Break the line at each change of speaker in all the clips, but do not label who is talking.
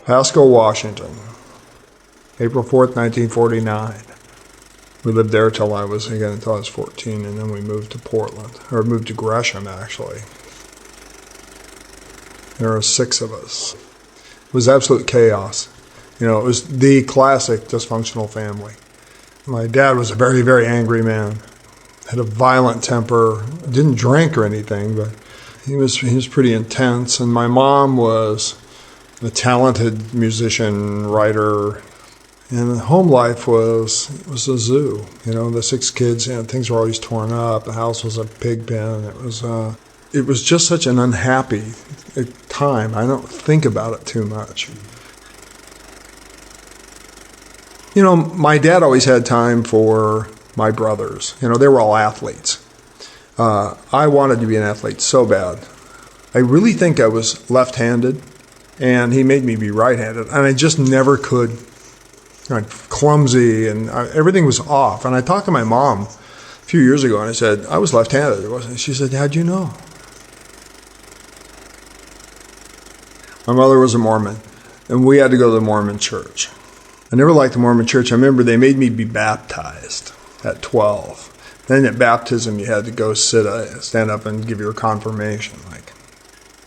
Pasco, Washington, April 4th, 1949. We lived there until I was 14, and then we moved to Portland, or moved to Gresham, actually. There were 6 of us. It was absolute chaos. It was the classic dysfunctional family. My dad was a very, very angry man, had a violent temper, didn't drink or anything, but he was pretty intense. And my mom was a talented musician, writer, and the home life was a zoo. The 6 kids, things were always torn up. The house was a pig pen. It was just such an unhappy time. I don't think about it too much. My dad always had time for my brothers. They were all athletes. I wanted to be an athlete so bad. I really think I was left-handed, and he made me be right-handed, and I just never could. I'm clumsy, and everything was off. And I talked to my mom a few years ago, and I said, I was left-handed. She said, how'd you know? My mother was a Mormon, and we had to go to the Mormon church. I never liked the Mormon church. I remember they made me be baptized at 12. Then at baptism, you had to go stand up and give your confirmation.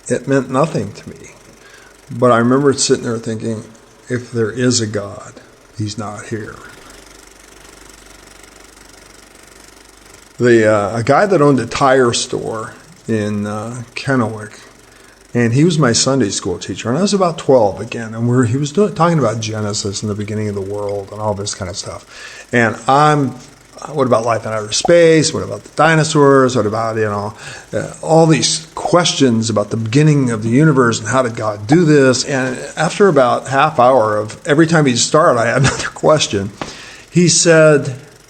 It meant nothing to me. But I remember sitting there thinking, if there is a God, He's not here. A guy that owned a tire store in Kennewick, and he was my Sunday school teacher, and I was about 12 again, and he was talking about Genesis and the beginning of the world and all this kind of stuff. And what about life in outer space? What about the dinosaurs? What about, all these questions about the beginning of the universe and how did God do this? And after about half hour of every time he'd start, I had another question. He said,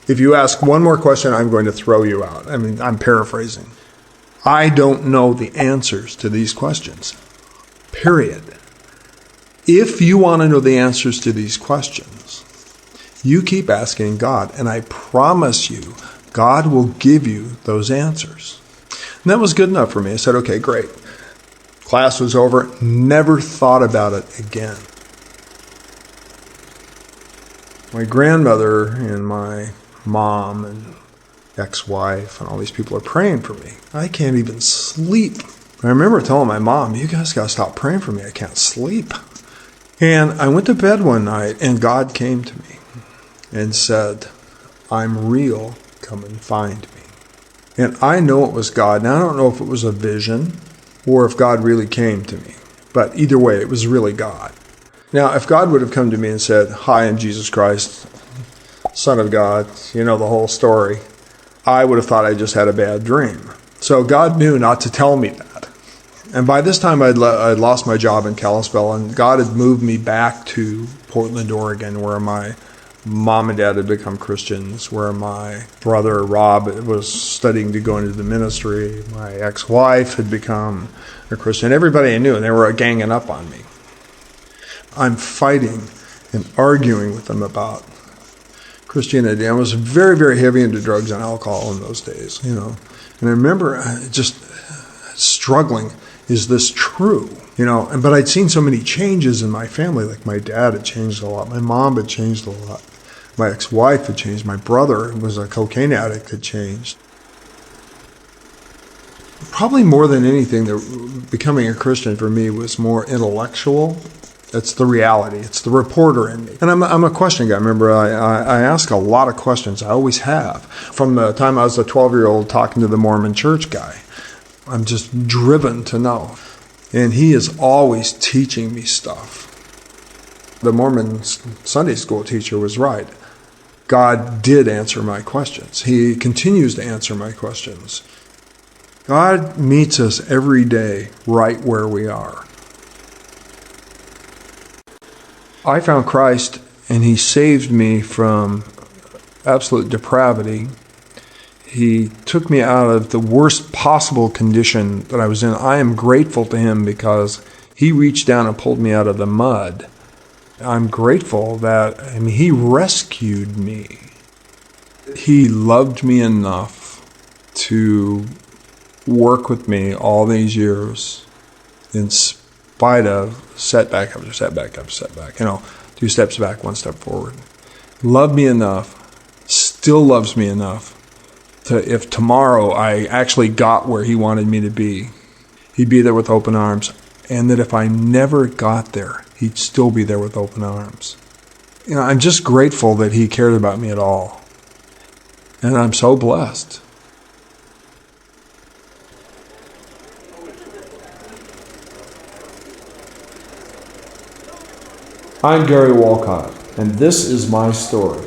if you ask one more question, I'm going to throw you out. I mean, I'm paraphrasing. I don't know the answers to these questions. Period. If you want to know the answers to these questions, you keep asking God, and I promise you, God will give you those answers. And that was good enough for me. I said, okay, great. Class was over. Never thought about it again. My grandmother and my mom and ex-wife and all these people are praying for me. I can't even sleep. I remember telling my mom, you guys got to stop praying for me. I can't sleep. And I went to bed one night, and God came to me and said, I'm real, come and find me. And I know it was God. Now, I don't know if it was a vision or if God really came to me. But either way, it was really God. Now, if God would have come to me and said, hi, I'm Jesus Christ, Son of God, the whole story, I would have thought I just had a bad dream. So God knew not to tell me that. And by this time, I'd lost my job in Kalispell, and God had moved me back to Portland, Oregon, where my mom and dad had become Christians, where my brother Rob was studying to go into the ministry. My ex-wife had become a Christian. Everybody I knew, and they were ganging up on me. I'm fighting and arguing with them about Christianity. I was very, very heavy into drugs and alcohol in those days, And I remember just struggling, is this true? But I'd seen so many changes in my family. Like my dad had changed a lot. My mom had changed a lot. My ex-wife had changed. My brother, who was a cocaine addict, had changed. Probably more than anything, becoming a Christian for me was more intellectual. It's the reality. It's the reporter in me. And I'm a question guy. Remember, I ask a lot of questions. I always have. From the time I was a 12-year-old talking to the Mormon church guy, I'm just driven to know. And he is always teaching me stuff. The Mormon Sunday school teacher was right. God did answer my questions. He continues to answer my questions. God meets us every day right where we are. I found Christ, and He saved me from absolute depravity. He took me out of the worst possible condition that I was in. I am grateful to Him because He reached down and pulled me out of the mud. I'm grateful that He rescued me. He loved me enough to work with me all these years in spite of setback after setback after setback. 2 steps back, 1 step forward. Loved me enough, still loves me enough to, if tomorrow I actually got where he wanted me to be, he'd be there with open arms. And that if I never got there, he'd still be there with open arms. I'm just grateful that he cared about me at all. And I'm so blessed. I'm Gary Walcott, and this is my story.